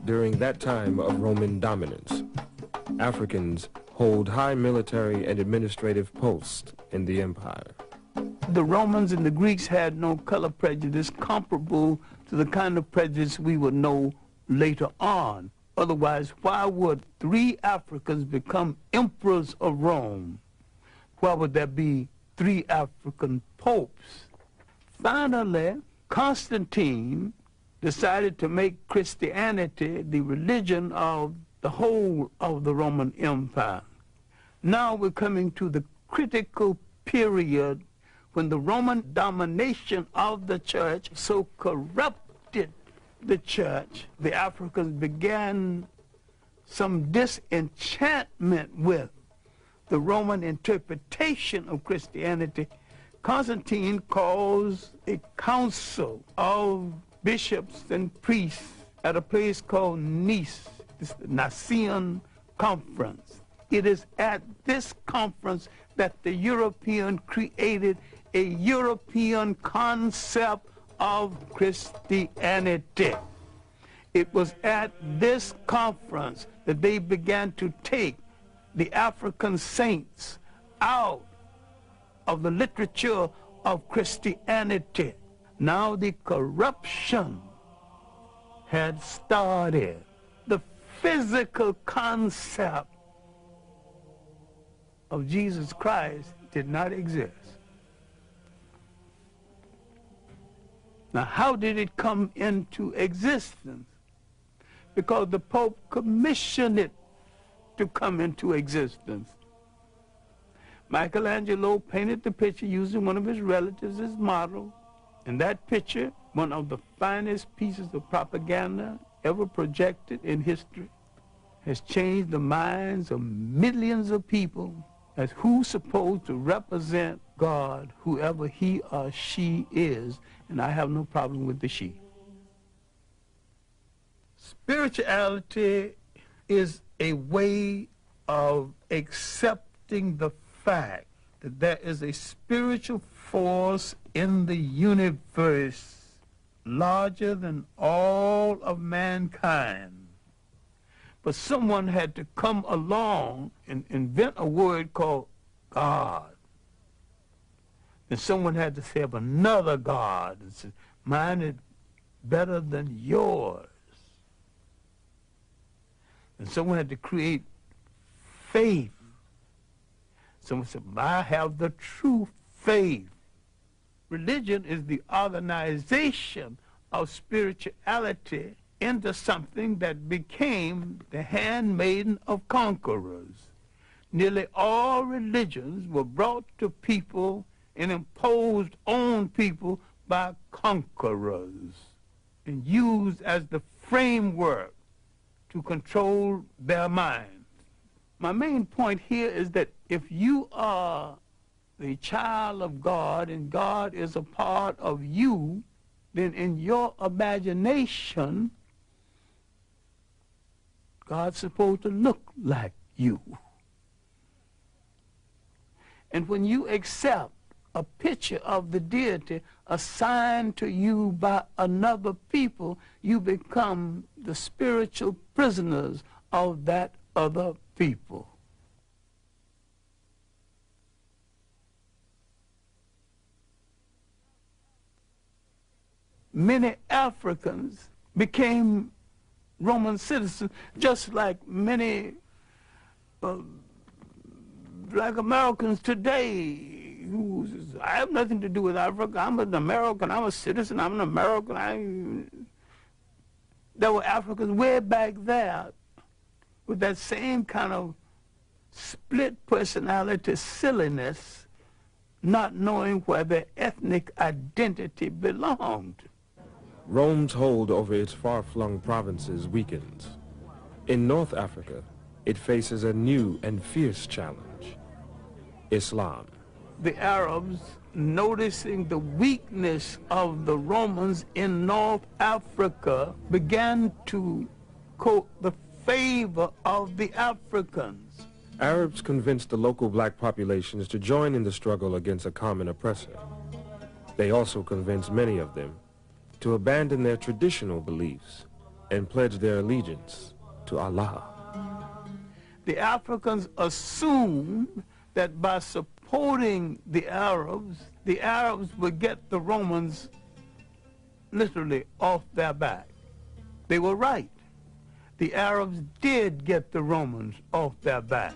during that time of Roman dominance. Africans hold high military and administrative posts in the empire. The Romans and the Greeks had no color prejudice comparable to the kind of prejudice we would know later on. Otherwise, why would 3 Africans become emperors of Rome? Why would there be 3 African popes? Finally, Constantine decided to make Christianity the religion of the whole of the Roman Empire. Now we're coming to the critical period when the Roman domination of the church so corrupted the church, the Africans began some disenchantment with the Roman interpretation of Christianity. Constantine calls a council of bishops and priests at a place called Nice, the Nicene Conference. It is at this conference that the European created a European concept of Christianity. It was at this conference that they began to take the African saints out of the literature of Christianity. Now the corruption had started. The physical concept of Jesus Christ did not exist. Now, how did it come into existence? Because the Pope commissioned it to come into existence. Michelangelo painted the picture using one of his relatives as model, and that picture, one of the finest pieces of propaganda ever projected in history, has changed the minds of millions of people as who's supposed to represent God, whoever he or she is, and I have no problem with the she. Spirituality is a way of accepting the fact that there is a spiritual force in the universe larger than all of mankind. But someone had to come along and invent a word called God. And someone had to say of another God and say, mine is better than yours. And someone had to create faith. Someone said, I have the true faith. Religion is the organization of spirituality into something that became the handmaiden of conquerors. Nearly all religions were brought to people and imposed on people by conquerors and used as the framework to control their minds. My main point here is that if you are the child of God and God is a part of you, then in your imagination, God's supposed to look like you. And when you accept a picture of the deity assigned to you by another people, you become the spiritual prisoners of that other people. Many Africans became Roman citizens, just like many black Americans today. Who says, I have nothing to do with Africa. I'm an American. I'm a citizen. I'm an American. There were Africans way back there with that same kind of split personality silliness, not knowing where their ethnic identity belonged. Rome's hold over its far-flung provinces weakens. In North Africa, it faces a new and fierce challenge: Islam. The Arabs, noticing the weakness of the Romans in North Africa, began to court the favor of the Africans. Arabs convinced the local black populations to join in the struggle against a common oppressor. They also convinced many of them to abandon their traditional beliefs and pledge their allegiance to Allah. The Africans assumed that by supporting the Arabs would get the Romans literally off their back. They were right. The Arabs did get the Romans off their back,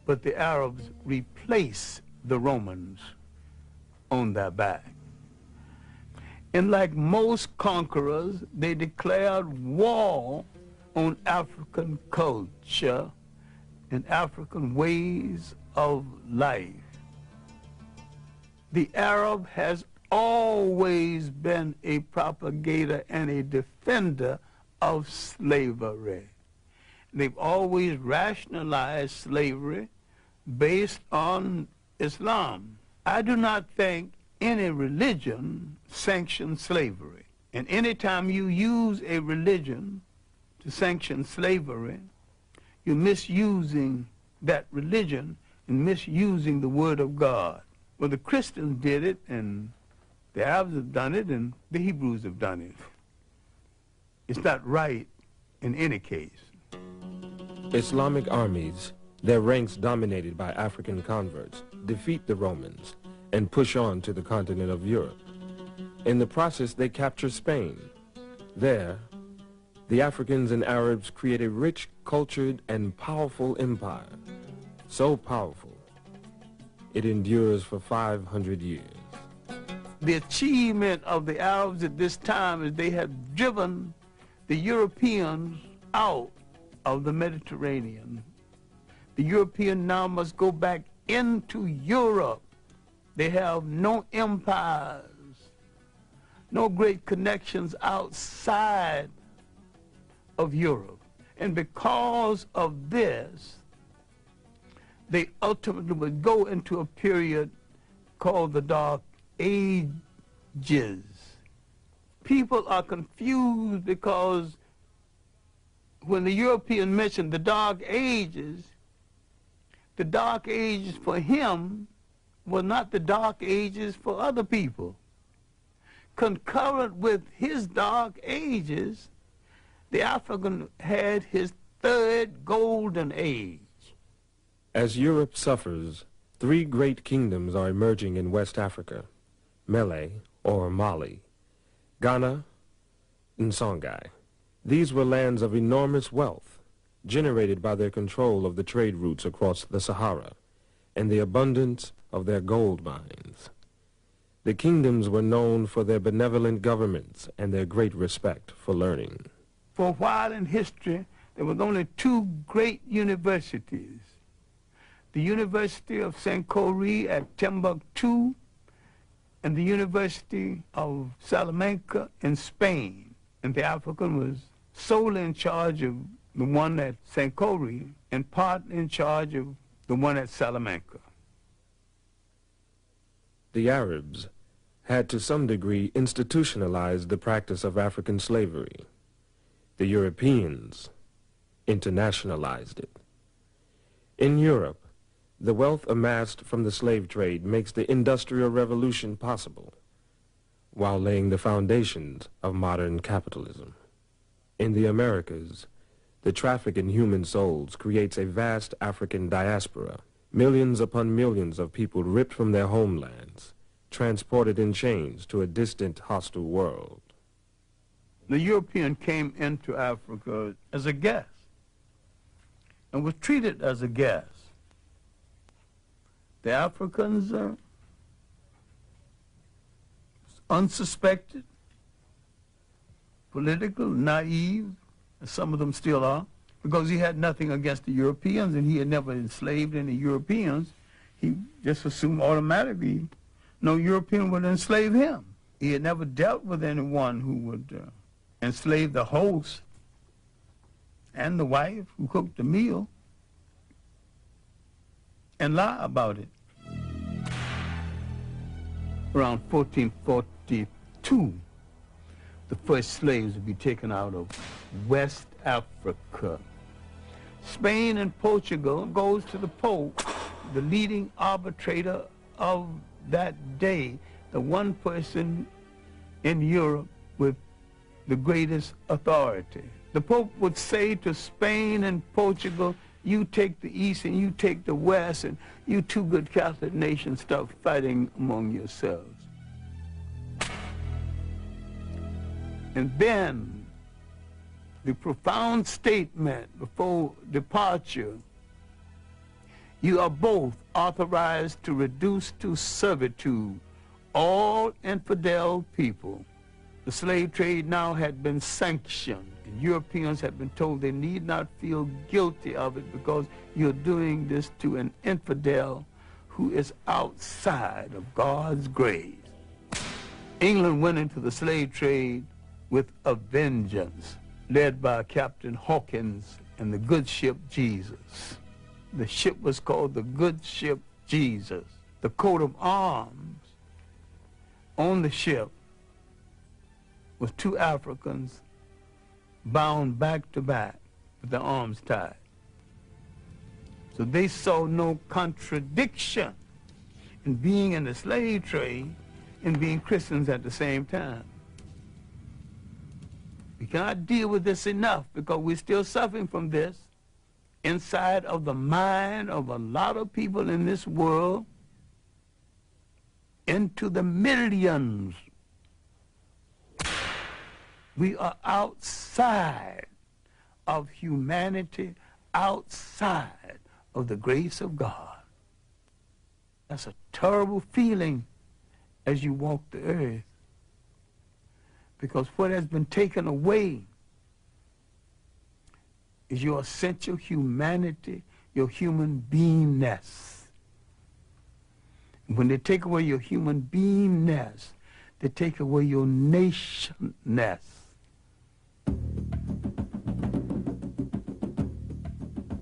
but the Arabs replaced the Romans on their back. And like most conquerors, they declared war on African culture and African ways of life. The Arab has always been a propagator and a defender of slavery. They've always rationalized slavery based on Islam. I do not think any religion sanctions slavery. And anytime you use a religion to sanction slavery, you're misusing that religion and misusing the word of God. Well, the Christians did it, and the Arabs have done it, and the Hebrews have done it. It's not right in any case. Islamic armies, their ranks dominated by African converts, defeat the Romans and push on to the continent of Europe. In the process, they capture Spain. There, the Africans and Arabs create a rich, cultured, and powerful empire. So powerful, it endures for 500 years. The achievement of the Arabs at this time is they have driven the Europeans out of the Mediterranean. The European now must go back into Europe. They have no empires, no great connections outside of Europe. And because of this, they ultimately would go into a period called the Dark Ages. People are confused because when the European mentioned the Dark Ages for him were not the Dark Ages for other people. Concurrent with his Dark Ages, the African had his third golden age. As Europe suffers, three great kingdoms are emerging in West Africa: Mele, or Mali, Ghana, and Songhai. These were lands of enormous wealth, generated by their control of the trade routes across the Sahara and the abundance of their gold mines. The kingdoms were known for their benevolent governments and their great respect for learning. For a while in history, there was only two great universities: the University of Sankore at Timbuktu and the University of Salamanca in Spain. And the African was solely in charge of the one at Sankore and part in charge of the one at Salamanca. The Arabs had to some degree institutionalized the practice of African slavery. The Europeans internationalized it. In Europe, the wealth amassed from the slave trade makes the Industrial Revolution possible, while laying the foundations of modern capitalism. In the Americas, the traffic in human souls creates a vast African diaspora, millions upon millions of people ripped from their homelands, transported in chains to a distant, hostile world. The European came into Africa as a guest and was treated as a guest. The Africans are unsuspected, political, naive, as some of them still are, because he had nothing against the Europeans and he had never enslaved any Europeans. He just assumed automatically no European would enslave him. He had never dealt with anyone who would enslave the host and the wife who cooked the meal and lie about it. Around 1442, the first slaves would be taken out of West Africa. Spain and Portugal goes to the Pope, the leading arbitrator of that day, the one person in Europe with the greatest authority. The Pope would say to Spain and Portugal, you take the East and you take the West, and you two good Catholic nations start fighting among yourselves. And then the profound statement before departure, you are both authorized to reduce to servitude all infidel people. The slave trade now had been sanctioned, and Europeans had been told they need not feel guilty of it because you're doing this to an infidel who is outside of God's grace. England went into the slave trade with a vengeance, led by Captain Hawkins and the good ship Jesus. The ship was called the good ship Jesus. The coat of arms on the ship was two Africans bound back to back with their arms tied. So they saw no contradiction in being in the slave trade and being Christians at the same time. We cannot deal with this enough because we're still suffering from this inside of the mind of a lot of people in this world, into the millions. We are outside of humanity, outside of the grace of God. That's a terrible feeling as you walk the earth, because what has been taken away is your essential humanity, your human beingness. When they take away your human beingness, they take away your nationness.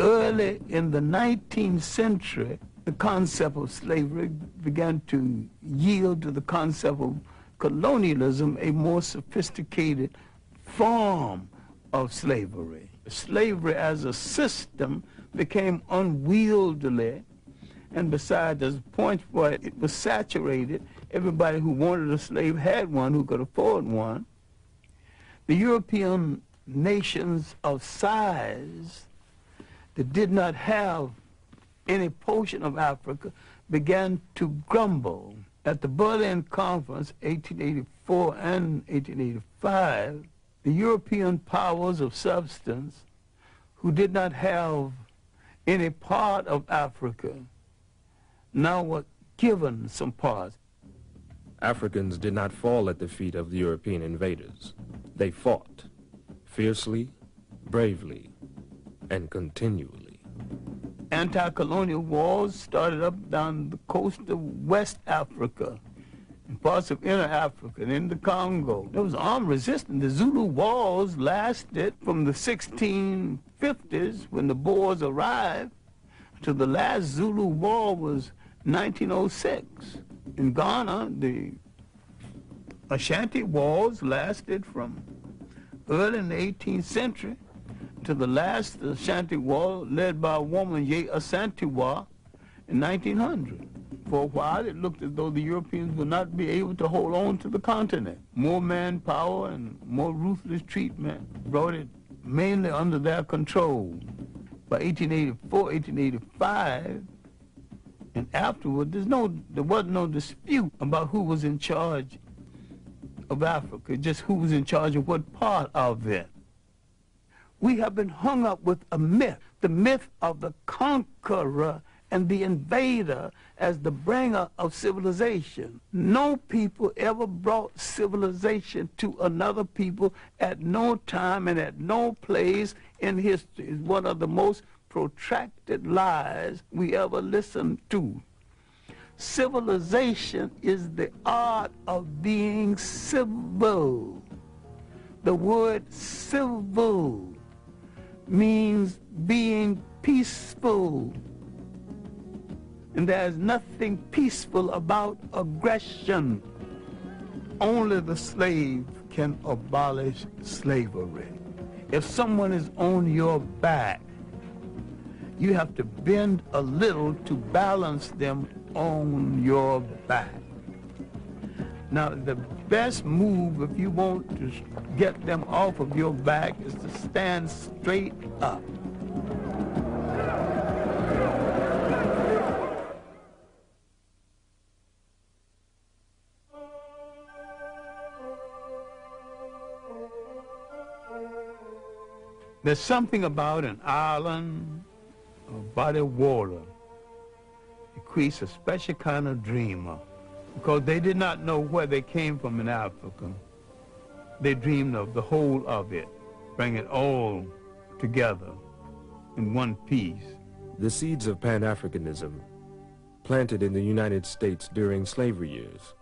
Early in the 19th century, the concept of slavery began to yield to the concept of colonialism, a more sophisticated form of slavery. Slavery as a system became unwieldy, and besides, there's a point where it was saturated. Everybody who wanted a slave had one, who could afford one. The European nations of size that did not have any portion of Africa began to grumble. At the Berlin Conference, 1884 and 1885, the European powers of substance who did not have any part of Africa now were given some parts. Africans did not fall at the feet of the European invaders. They fought fiercely, bravely, and continually. Anti-colonial wars started up down the coast of West Africa, in parts of inner Africa, and in the Congo. There was armed resistance. The Zulu wars lasted from the 1650s, when the Boers arrived, to the last Zulu war was 1906. In Ghana, the Ashanti wars lasted from early in the 18th century to the last Ashanti war, led by a woman, Ye Asantewa, in 1900. For a while, it looked as though the Europeans would not be able to hold on to the continent. More manpower and more ruthless treatment brought it mainly under their control. By 1884, 1885, and afterward, there wasn't no dispute about who was in charge of Africa, just who was in charge of what part of it. We have been hung up with a myth, the myth of the conqueror and the invader as the bringer of civilization. No people ever brought civilization to another people at no time and at no place in history. It's one of the most protracted lies we ever listened to. Civilization is the art of being civil. The word civil means being peaceful. And there's nothing peaceful about aggression. Only the slave can abolish slavery. If someone is on your back, you have to bend a little to balance them on your back. Now, the best move if you want to get them off of your back is to stand straight up. There's something about an island, a body of water. It creates a special kind of dreamer, because they did not know where they came from in Africa. They dreamed of the whole of it, bring it all together in one piece. The seeds of Pan-Africanism, planted in the United States during slavery years,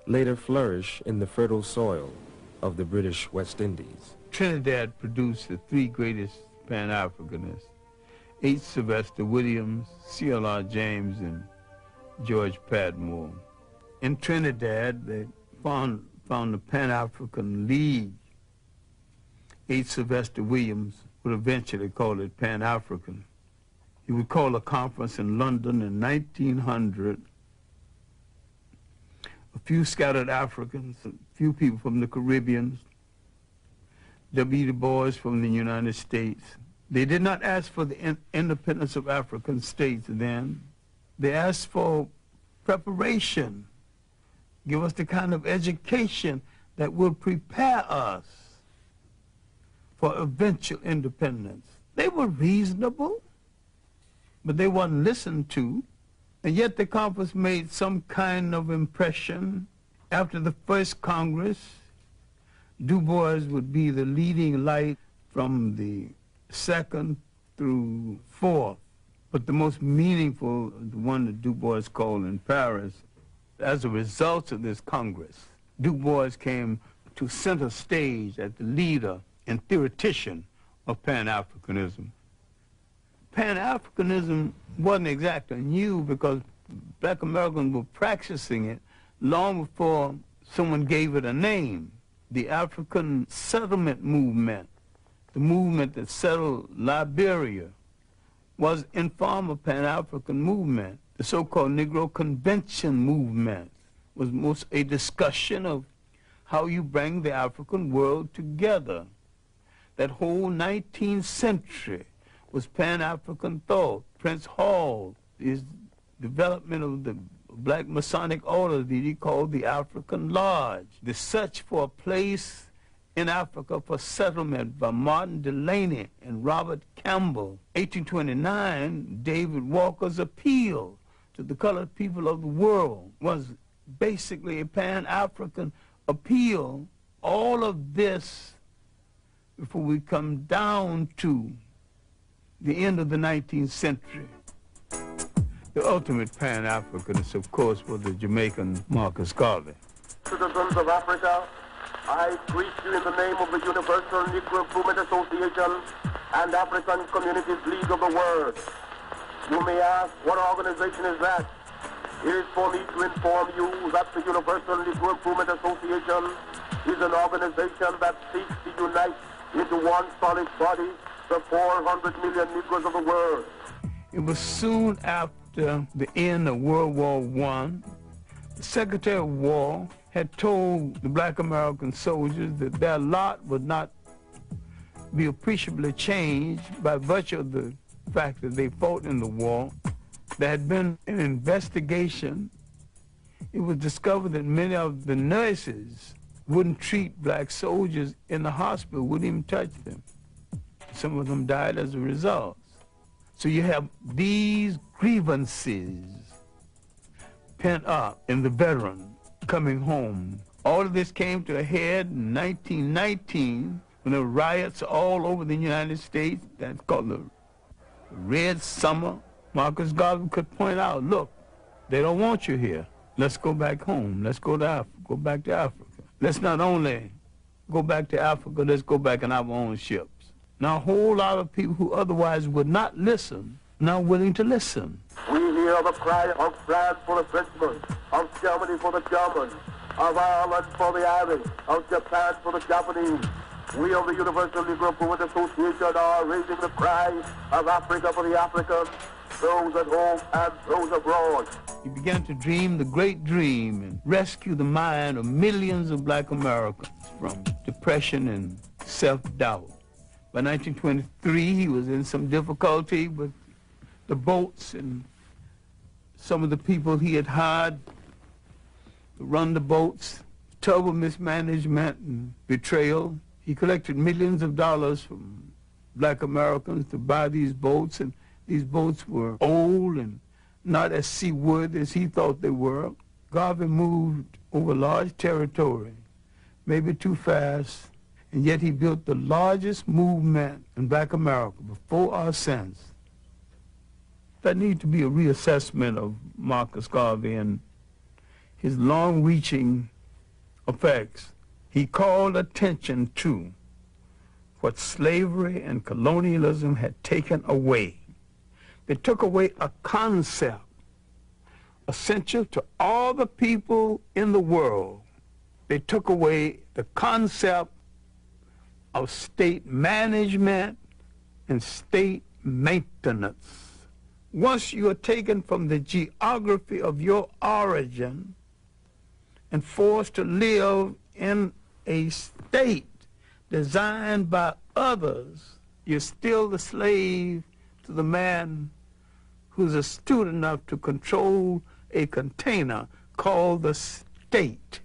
later flourish in the fertile soil of the British West Indies. Trinidad produced the three greatest Pan-Africanists: H. Sylvester Williams, C.L.R. James, and George Padmore. In Trinidad, they found the Pan-African League. H. Sylvester Williams would eventually call it Pan-African. He would call a conference in London in 1900. A few scattered Africans, a few people from the Caribbean, W. Du Bois from the United States. They did not ask for the independence of African states then. They asked for preparation. Give us the kind of education that will prepare us for eventual independence. They were reasonable, but they weren't listened to. And yet the conference made some kind of impression. After the first Congress, Du Bois would be the leading light from the second through fourth. But the most meaningful, the one that Du Bois called in Paris, as a result of this Congress, Du Bois came to center stage as the leader and theoretician of Pan-Africanism. Pan-Africanism wasn't exactly new, because black Americans were practicing it long before someone gave it a name. The African settlement movement, the movement that settled Liberia, was in form of Pan-African movement. The so-called Negro Convention movement was most a discussion of how you bring the African world together. That whole 19th century was Pan-African thought. Prince Hall, his development of the Black Masonic order that he called the African Lodge. The search for a place in Africa for settlement by Martin Delany and Robert Campbell. 1829, David Walker's appeal to the colored people of the world was basically a Pan-African appeal. All of this, before we come down to the end of the 19th century. The ultimate Pan-Africanist, of course, was the Jamaican Marcus Garvey. Citizens of Africa, I greet you in the name of the Universal Negro Improvement Association and African Communities League of the World. You may ask, what organization is that? It is for me to inform you that the Universal Negro Improvement Association is an organization that seeks to unite into one solid body the 400 million Negroes of the world. It was soon after the end of World War I, the Secretary of War had told the black American soldiers that their lot would not be appreciably changed by virtue of the fact that they fought in the war. There had been an investigation. It was discovered that many of the nurses wouldn't treat black soldiers in the hospital, wouldn't even touch them. Some of them died as a result. So you have these grievances pent up in the veteran coming home. All of this came to a head in 1919 when there were riots all over the United States. That's called the Red Summer. Marcus Garvey could point out, look, they don't want you here. Let's go back home. Let's go to Africa. Go back to Africa. Let's not only go back to Africa, let's go back in our own ships. Now, a whole lot of people who otherwise would not listen, now willing to listen. We hear the cry of France for the Frenchmen, of Germany for the Germans, of Ireland for the Irish, of Japan for the Japanese. We of the Universal Negro Improvement Association are raising the cry of Africa for the Africans, those at home and those abroad. He began to dream the great dream and rescue the mind of millions of black Americans from depression and self-doubt. By 1923, he was in some difficulty with the boats and some of the people he had hired to run the boats. Terrible mismanagement and betrayal. He collected millions of dollars from black Americans to buy these boats, and these boats were old and not as seaworthy as he thought they were. Garvey moved over large territory, maybe too fast, and yet he built the largest movement in black America before or since. There needs to be a reassessment of Marcus Garvey and his long-reaching effects. He called attention to what slavery and colonialism had taken away. They took away a concept essential to all the people in the world. They took away the concept of state management and state maintenance. Once you are taken from the geography of your origin and forced to live in a state designed by others, you're still the slave to the man who's astute enough to control a container called the state.